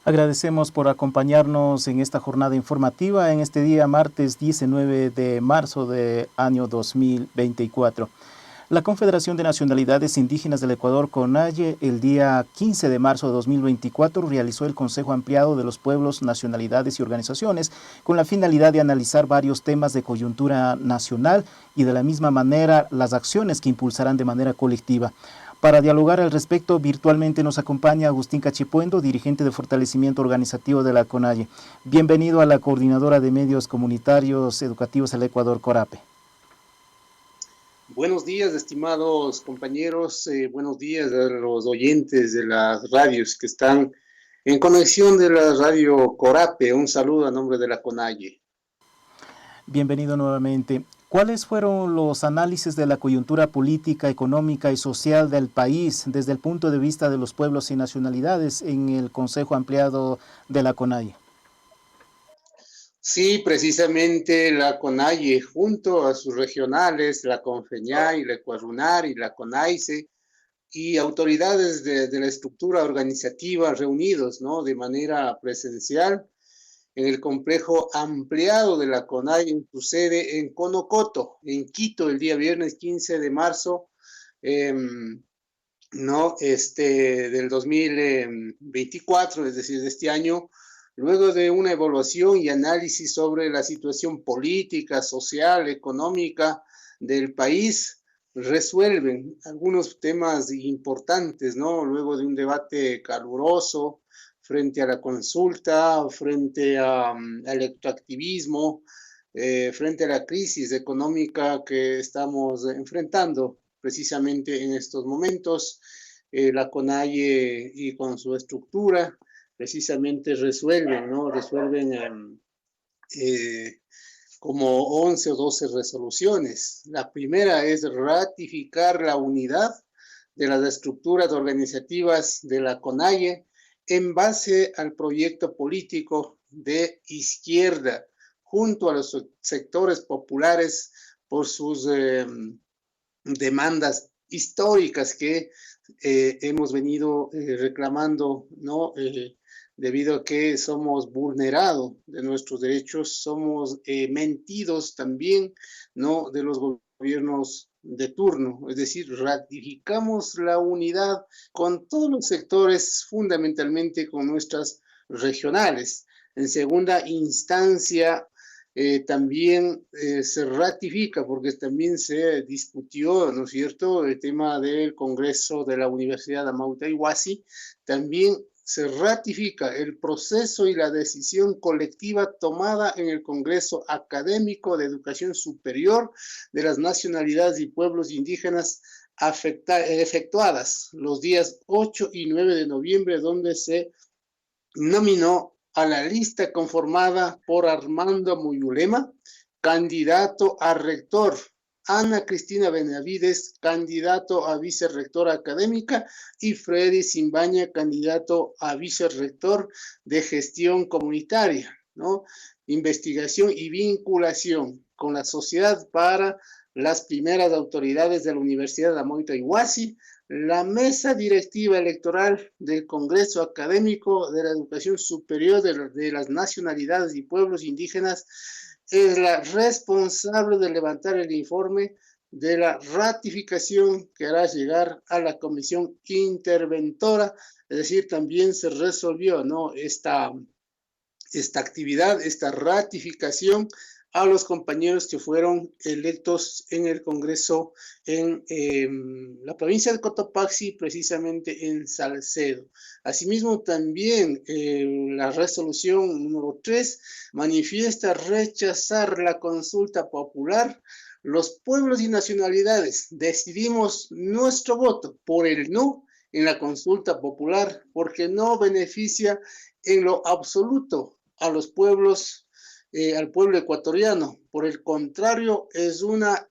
Agradecemos por acompañarnos en esta jornada informativa en este día martes 19 de marzo de año 2024. La Confederación de Nacionalidades Indígenas del Ecuador, CONAIE, el día 15 de marzo de 2024 realizó el Consejo Ampliado de los Pueblos, Nacionalidades y Organizaciones con la finalidad de analizar varios temas de coyuntura nacional y de la misma manera las acciones que impulsarán de manera colectiva. Para dialogar al respecto, virtualmente nos acompaña Agustín Cachipuendo, dirigente de fortalecimiento organizativo de la CONAIE. Bienvenido a la Coordinadora de Medios Comunitarios Educativos del Ecuador, CORAPE. Buenos días, estimados compañeros. Buenos días a los oyentes de las radios que están en conexión de la radio CORAPE. Un saludo a nombre de la CONAIE. Bienvenido nuevamente. ¿Cuáles fueron los análisis de la coyuntura política, económica y social del país desde el punto de vista de los pueblos y nacionalidades en el Consejo Ampliado de la CONAIE? Sí, precisamente la CONAIE, junto a sus regionales, la CONFEñay, la ECUARUNAR y la CONAICE, y autoridades de la estructura organizativa reunidos, ¿no?, de manera presencial en el complejo ampliado de la CONAIE en su sede en Conocoto, en Quito, el día viernes 15 de marzo, del 2024, es decir, de este año, luego de una evaluación y análisis sobre la situación política, social, económica del país, resuelven algunos temas importantes, ¿no? Luego de un debate caluroso frente a la consulta, frente al electroactivismo, frente a la crisis económica que estamos enfrentando precisamente en estos momentos. La CONAIE y con su estructura precisamente resuelven, ¿no? Resuelven como 11 o 12 resoluciones. La primera es ratificar la unidad de las estructuras organizativas de la CONAIE en base al proyecto político de izquierda, junto a los sectores populares por sus demandas históricas que hemos venido reclamando, ¿no? Debido a que somos vulnerados de nuestros derechos, somos mentidos también, ¿no?, de los gobiernos de turno. Es decir, ratificamos la unidad con todos los sectores, fundamentalmente con nuestras regionales. En segunda instancia, también se ratifica, porque también se discutió, ¿no es cierto?, el tema del Congreso de la Universidad de Amauta Huasi. También se ratifica el proceso y la decisión colectiva tomada en el Congreso Académico de Educación Superior de las Nacionalidades y Pueblos Indígenas efectuadas los días 8 y 9 de noviembre, donde se nominó a la lista conformada por Armando Muyulema, candidato a rector, Ana Cristina Benavides, candidato a vicerrectora académica, y Freddy Simbaña, candidato a vicerrector de gestión comunitaria, ¿no? Investigación y vinculación con la sociedad para las primeras autoridades de la Universidad de Amoito Huasi, la mesa directiva electoral del Congreso Académico de la Educación Superior de las Nacionalidades y Pueblos Indígenas es la responsable de levantar el informe de la ratificación que hará llegar a la comisión interventora. Es decir, también se resolvió, ¿no?, esta actividad, esta ratificación a los compañeros que fueron electos en el Congreso en la provincia de Cotopaxi, precisamente en Salcedo. Asimismo, también la resolución número 3 manifiesta rechazar la consulta popular. Los pueblos y nacionalidades decidimos nuestro voto por el no en la consulta popular porque no beneficia en lo absoluto a los pueblos, al pueblo ecuatoriano. Por el contrario, es una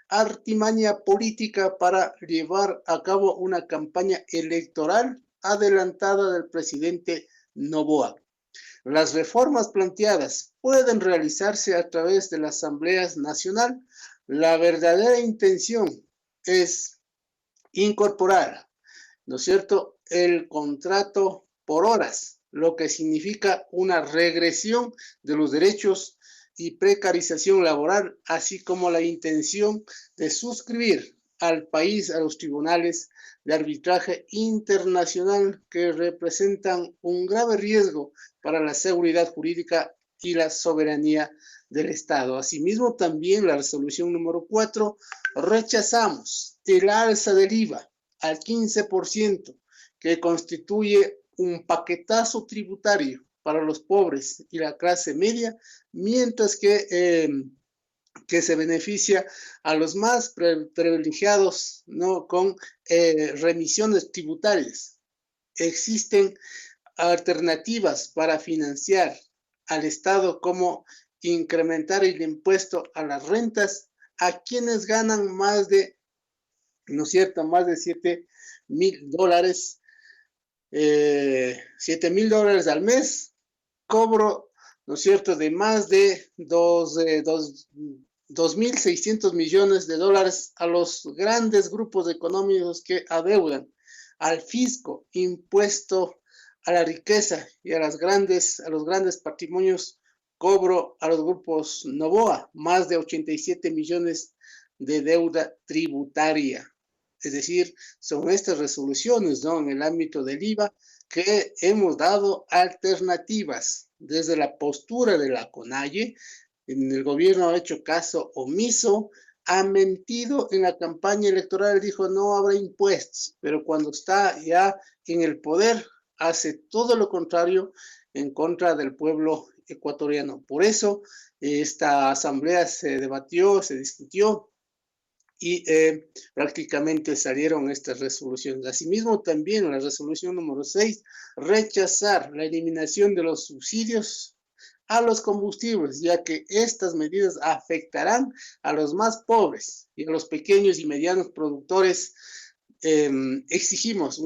artimaña política para llevar a cabo una campaña electoral adelantada del presidente Noboa. Las reformas planteadas pueden realizarse a través de la Asamblea Nacional. La verdadera intención es incorporar, ¿no es cierto?, el contrato por horas lo que significa una regresión de los derechos y precarización laboral, así como la intención de suscribir al país a los tribunales de arbitraje internacional que representan un grave riesgo para la seguridad jurídica y la soberanía del Estado. Asimismo, también la resolución número 4, rechazamos el alza del IVA al 15%, que constituye un paquetazo tributario para los pobres y la clase media, mientras que se beneficia a los más privilegiados, ¿no? Con remisiones tributarias. Existen alternativas para financiar al Estado, como incrementar el impuesto a las rentas a quienes ganan más de, ¿no es cierto?, más de $7,000, $7,000 al mes, cobro, ¿no es cierto?, de más de 2.600 millones de dólares a los grandes grupos económicos que adeudan al fisco, impuesto a la riqueza y a los grandes patrimonios, cobro a los grupos Novoa, más de 87 millones de deuda tributaria. Es decir, son estas resoluciones, ¿no?, en el ámbito del IVA, que hemos dado alternativas desde la postura de la CONAIE. El gobierno ha hecho caso omiso, ha mentido en la campaña electoral, dijo no habrá impuestos, pero cuando está ya en el poder hace todo lo contrario en contra del pueblo ecuatoriano. Por eso esta asamblea se debatió, se discutió y prácticamente salieron estas resoluciones. Asimismo, también la resolución número 6, rechazar la eliminación de los subsidios a los combustibles, ya que estas medidas afectarán a los más pobres y a los pequeños y medianos productores. Exigimos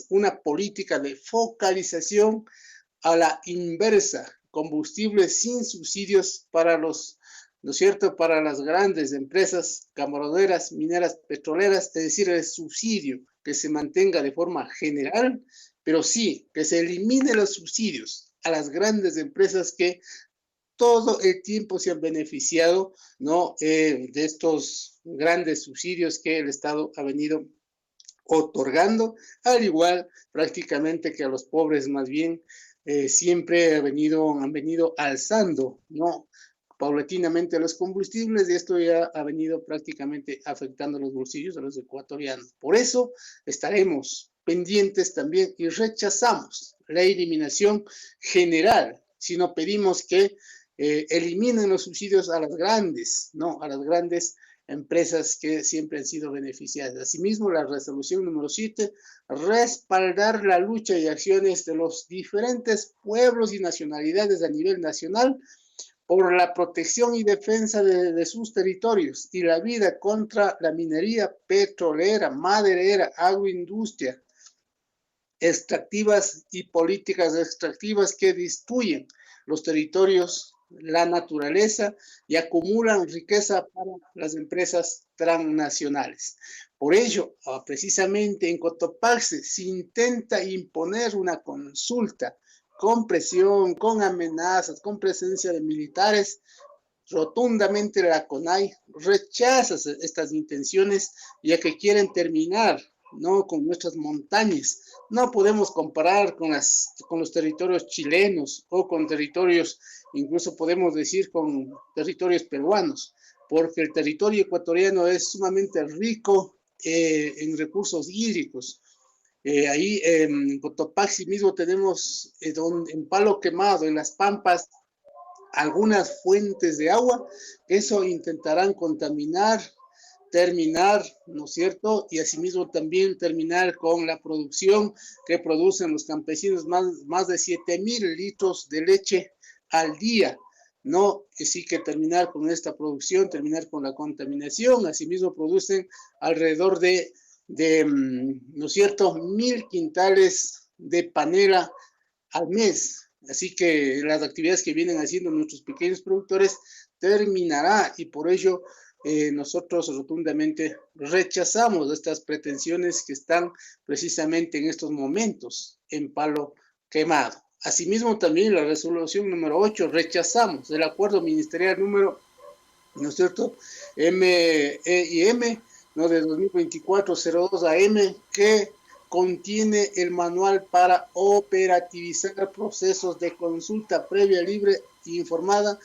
una política de focalización a la inversa, combustibles sin subsidios para los, ¿no es cierto?, para las grandes empresas camaroneras, mineras, petroleras, es decir, el subsidio que se mantenga de forma general, pero sí que se elimine los subsidios a las grandes empresas que todo el tiempo se han beneficiado, ¿no?, de estos grandes subsidios que el Estado ha venido otorgando, al igual prácticamente que a los pobres más bien siempre han venido alzando, ¿no?, paulatinamente los combustibles, y esto ya ha venido prácticamente afectando los bolsillos de los ecuatorianos. Por eso estaremos pendientes también y rechazamos la eliminación general, sino pedimos que eliminen los subsidios a las grandes, ¿no?, a las grandes empresas que siempre han sido beneficiadas. Asimismo, la resolución número 7, respaldar la lucha y acciones de los diferentes pueblos y nacionalidades a nivel nacional por la protección y defensa de sus territorios y la vida contra la minería petrolera, maderera, agroindustria, extractivas y políticas extractivas que destruyen los territorios, la naturaleza y acumulan riqueza para las empresas transnacionales. Por ello, precisamente en Cotopaxi se intenta imponer una consulta con presión, con amenazas, con presencia de militares. Rotundamente la CONAIE rechaza estas intenciones, ya que quieren terminar, ¿no?, con nuestras montañas. No podemos comparar con los territorios chilenos o con territorios, incluso podemos decir con territorios peruanos, porque el territorio ecuatoriano es sumamente rico en recursos hídricos. Ahí en Cotopaxi mismo tenemos en Palo Quemado, en las Pampas, algunas fuentes de agua. Eso intentarán contaminar, terminar, ¿no es cierto?, y asimismo también terminar con la producción que producen los campesinos, más de 7,000 litros de leche al día, ¿no? Así que terminar con esta producción, terminar con la contaminación. Asimismo producen alrededor de ¿no es cierto?, 1,000 quintales de panela al mes. Así que las actividades que vienen haciendo nuestros pequeños productores terminará, y por ello nosotros rotundamente rechazamos estas pretensiones que están precisamente en estos momentos en Palo Quemado. Asimismo, también la resolución número 8, rechazamos el acuerdo ministerial número, ¿no es cierto?, MEIM, ¿no?, de 2024-02 AM, que contiene el manual para operativizar procesos de consulta previa, libre e informada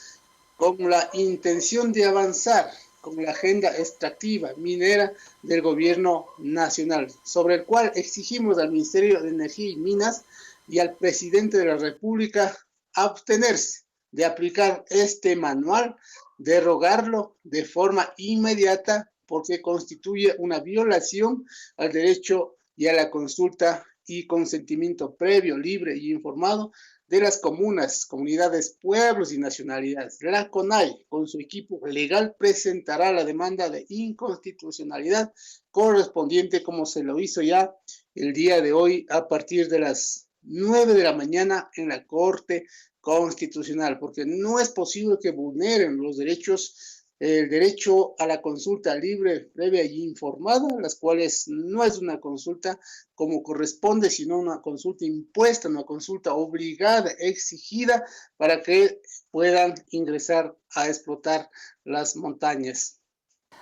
con la intención de avanzar con la agenda extractiva minera del gobierno nacional, sobre el cual exigimos al Ministerio de Energía y Minas y al presidente de la República abstenerse de aplicar este manual, derogarlo de forma inmediata, porque constituye una violación al derecho y a la consulta y consentimiento previo, libre y informado de las comunas, comunidades, pueblos y nacionalidades. La CONAIE, con su equipo legal, presentará la demanda de inconstitucionalidad correspondiente, como se lo hizo ya el día de hoy a partir de las 9 de la mañana en la Corte Constitucional, porque no es posible que vulneren los derechos, el derecho a la consulta libre, previa y informada, las cuales no es una consulta como corresponde, sino una consulta impuesta, una consulta obligada, exigida, para que puedan ingresar a explotar las montañas.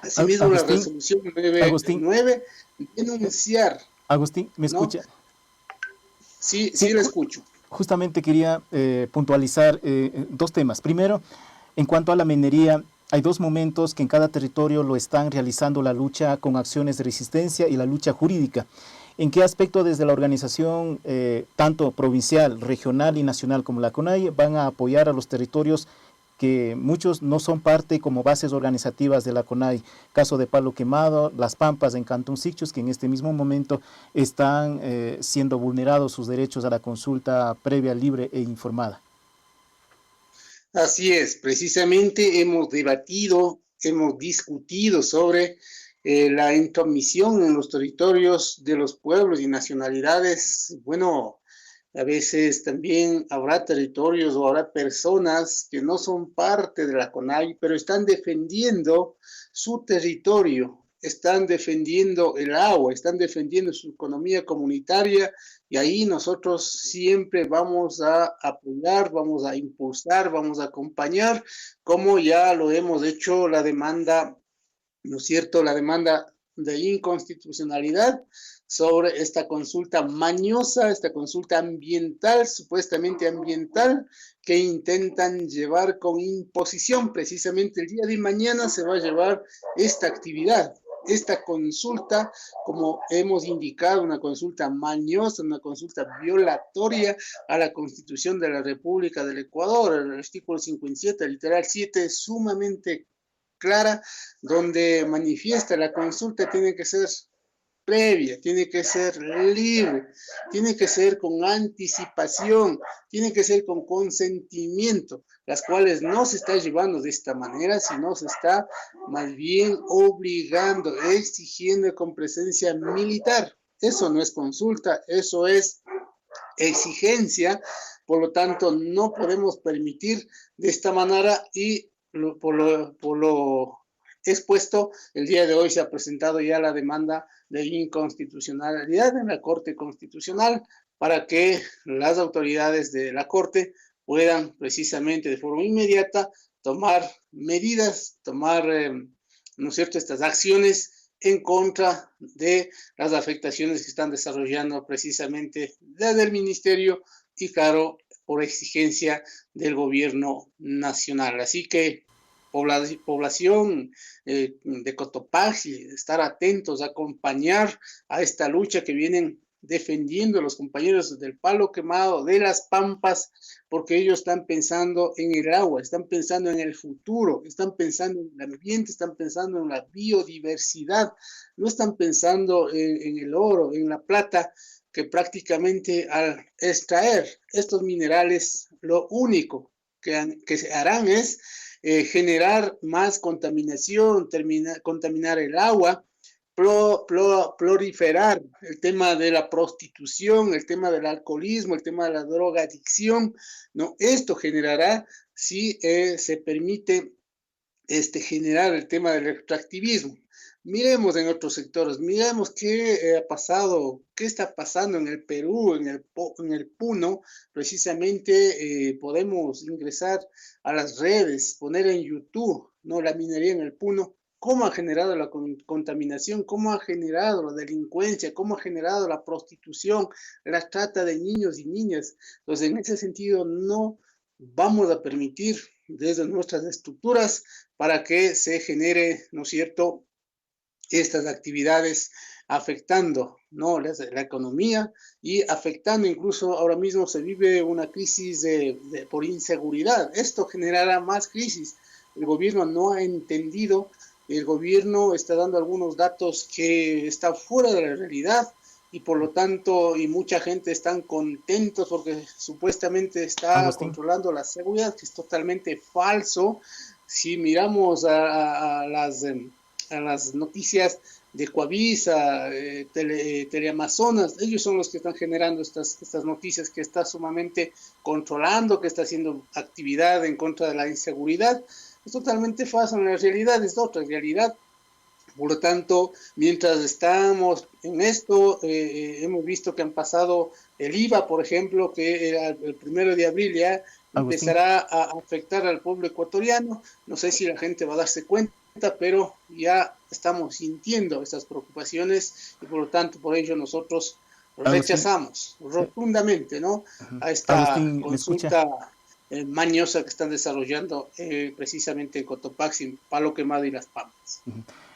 Asimismo, la Agustín, resolución Agustín, 9, denunciar, Agustín, ¿me ¿no? escucha? Sí, Sí, sí la escucho. justamente quería puntualizar dos temas. Primero, en cuanto a la minería, hay dos momentos que en cada territorio lo están realizando la lucha con acciones de resistencia y la lucha jurídica. ¿En qué aspecto desde la organización, tanto provincial, regional y nacional como la CONAIE, van a apoyar a los territorios que muchos no son parte como bases organizativas de la CONAIE? Caso de Palo Quemado, Las Pampas en Cantón Sichus, que en este mismo momento están siendo vulnerados sus derechos a la consulta previa, libre e informada. Así es, precisamente hemos debatido, hemos discutido sobre la intromisión en los territorios de los pueblos y nacionalidades. Bueno, a veces también habrá territorios o habrá personas que no son parte de la CONAIE, pero están defendiendo su territorio, están defendiendo el agua, están defendiendo su economía comunitaria, y ahí nosotros siempre vamos a apoyar, vamos a impulsar, vamos a acompañar, como ya lo hemos hecho la demanda, ¿no es cierto?, la demanda de inconstitucionalidad sobre esta consulta mañosa, esta consulta ambiental, supuestamente ambiental, que intentan llevar con imposición. Precisamente el día de mañana se va a llevar esta actividad, esta consulta, como hemos indicado, una consulta mañosa, una consulta violatoria a la Constitución de la República del Ecuador. El artículo 57, literal 7, es sumamente clara, donde manifiesta la consulta tiene que ser previa, tiene que ser libre, tiene que ser con anticipación, tiene que ser con consentimiento, las cuales no se está llevando de esta manera, sino se está más bien obligando, exigiendo con presencia militar. Eso no es consulta, eso es exigencia. Por lo tanto, no podemos permitir de esta manera, y por lo expuesto, el día de hoy se ha presentado ya la demanda de inconstitucionalidad en la Corte Constitucional para que las autoridades de la Corte puedan precisamente de forma inmediata tomar medidas, tomar, ¿no es cierto?, estas acciones en contra de las afectaciones que están desarrollando precisamente desde el Ministerio y, claro, por exigencia del gobierno nacional. Así que población de Cotopaxi, estar atentos, acompañar a esta lucha que vienen defendiendo los compañeros del Palo Quemado, de Las Pampas, porque ellos están pensando en el agua, están pensando en el futuro, están pensando en el ambiente, están pensando en la biodiversidad, no están pensando en el oro, en la plata, que prácticamente al extraer estos minerales, lo único que se harán es generar más contaminación, contaminar el agua, proliferar el tema de la prostitución, el tema del alcoholismo, el tema de la drogadicción, ¿no? Esto generará, si se permite generar el tema del extractivismo. Miremos en otros sectores, miremos qué ha pasado, qué está pasando en el Perú, en el Puno. Precisamente podemos ingresar a las redes, poner en YouTube, ¿no? La minería en el Puno, cómo ha generado la contaminación, cómo ha generado la delincuencia, cómo ha generado la prostitución, la trata de niños y niñas. Entonces, en ese sentido, no vamos a permitir desde nuestras estructuras para que se genere, ¿no es cierto?, estas actividades afectando, ¿no?, la economía y afectando, incluso ahora mismo se vive una crisis por inseguridad. Esto generará más crisis. El gobierno no ha entendido, el gobierno está dando algunos datos que están fuera de la realidad y por lo tanto, y mucha gente están contentos porque supuestamente está Agustín. controlando la seguridad, que es totalmente falso. Si miramos a las noticias de Coavisa, Teleamazonas, ellos son los que están generando estas noticias, que está sumamente controlando, que está haciendo actividad en contra de la inseguridad. Es totalmente falso, en la realidad es otra realidad. Por lo tanto, mientras estamos en esto, hemos visto que han pasado el IVA, por ejemplo, que era el 1 de abril ya Agustín. empezará a afectar al pueblo ecuatoriano. No sé si la gente va a darse cuenta, pero ya estamos sintiendo esas preocupaciones y por lo tanto, por ello nosotros Agustín. rechazamos rotundamente, ¿no?, a esta Agustín, ¿me escucha? consulta mañosa que están desarrollando precisamente en Cotopaxi, Palo Quemado y Las Pampas.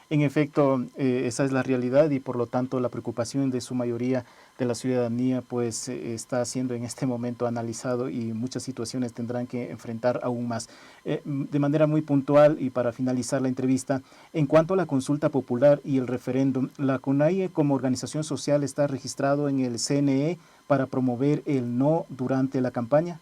En efecto, esa es la realidad y por lo tanto la preocupación de su mayoría de la ciudadanía pues está siendo en este momento analizado y muchas situaciones tendrán que enfrentar aún más. De manera muy puntual y para finalizar la entrevista, en cuanto a la consulta popular y el referéndum, la CONAIE como organización social está registrado en el CNE para promover el no durante la campaña.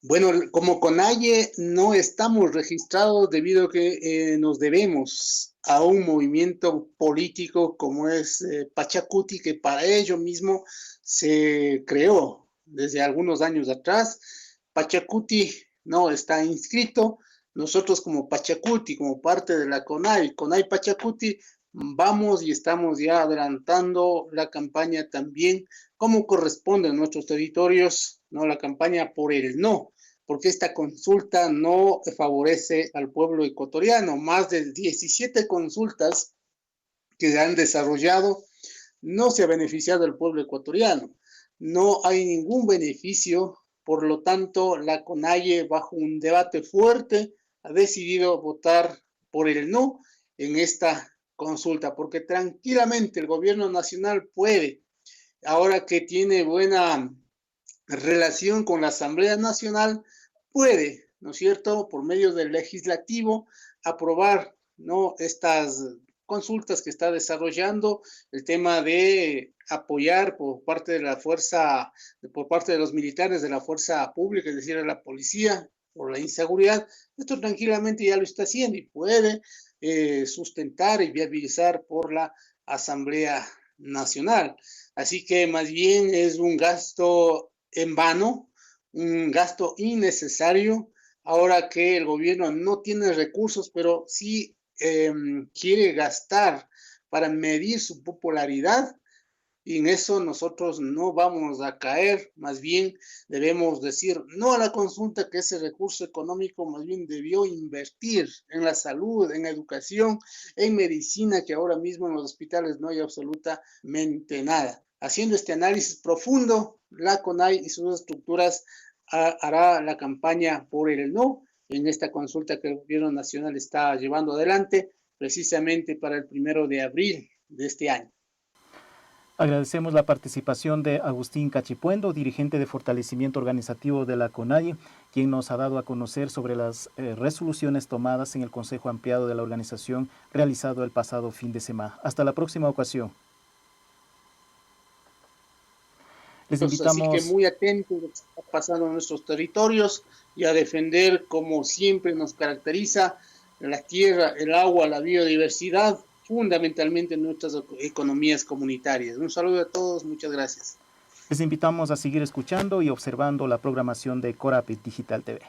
Bueno, como CONAIE no estamos registrados debido a que nos debemos a un movimiento político como es Pachacuti, que para ello mismo se creó desde algunos años atrás. Pachacuti no está inscrito. Nosotros como Pachacuti, como parte de la CONAI Pachacuti, vamos y estamos ya adelantando la campaña también, como corresponde en nuestros territorios, ¿no?, la campaña por el no, porque esta consulta no favorece al pueblo ecuatoriano. Más de 17 consultas que se han desarrollado no se ha beneficiado al pueblo ecuatoriano. No hay ningún beneficio, por lo tanto, la CONAIE, bajo un debate fuerte, ha decidido votar por el no en esta consulta, porque tranquilamente el gobierno nacional puede, ahora que tiene buena relación con la Asamblea Nacional, puede, ¿no es cierto?, por medio del legislativo, aprobar, ¿no?, estas consultas que está desarrollando, el tema de apoyar por parte de la fuerza, por parte de los militares de la fuerza pública, es decir, de la policía, por la inseguridad. Esto tranquilamente ya lo está haciendo y puede sustentar y viabilizar por la Asamblea Nacional. Así que más bien es un gasto en vano, un gasto innecesario, ahora que el gobierno no tiene recursos, pero sí quiere gastar para medir su popularidad, y en eso nosotros no vamos a caer. Más bien debemos decir no a la consulta, que ese recurso económico más bien debió invertir en la salud, en la educación, en medicina, que ahora mismo en los hospitales no hay absolutamente nada. Haciendo este análisis profundo, la CONAI y sus estructuras hará la campaña por el no en esta consulta que el gobierno nacional está llevando adelante precisamente para el 1 de abril de este año. Agradecemos la participación de Agustín Cachipuendo, dirigente de fortalecimiento organizativo de la CONAIE, quien nos ha dado a conocer sobre las resoluciones tomadas en el Consejo Ampliado de la organización realizado el pasado fin de semana. Hasta la próxima ocasión. Les Así que invitamos. muy atentos a lo que está pasando en nuestros territorios y a defender, como siempre nos caracteriza, la tierra, el agua, la biodiversidad, fundamentalmente en nuestras economías comunitarias. Un saludo a todos, muchas gracias. Les invitamos a seguir escuchando y observando la programación de Corapit Digital TV.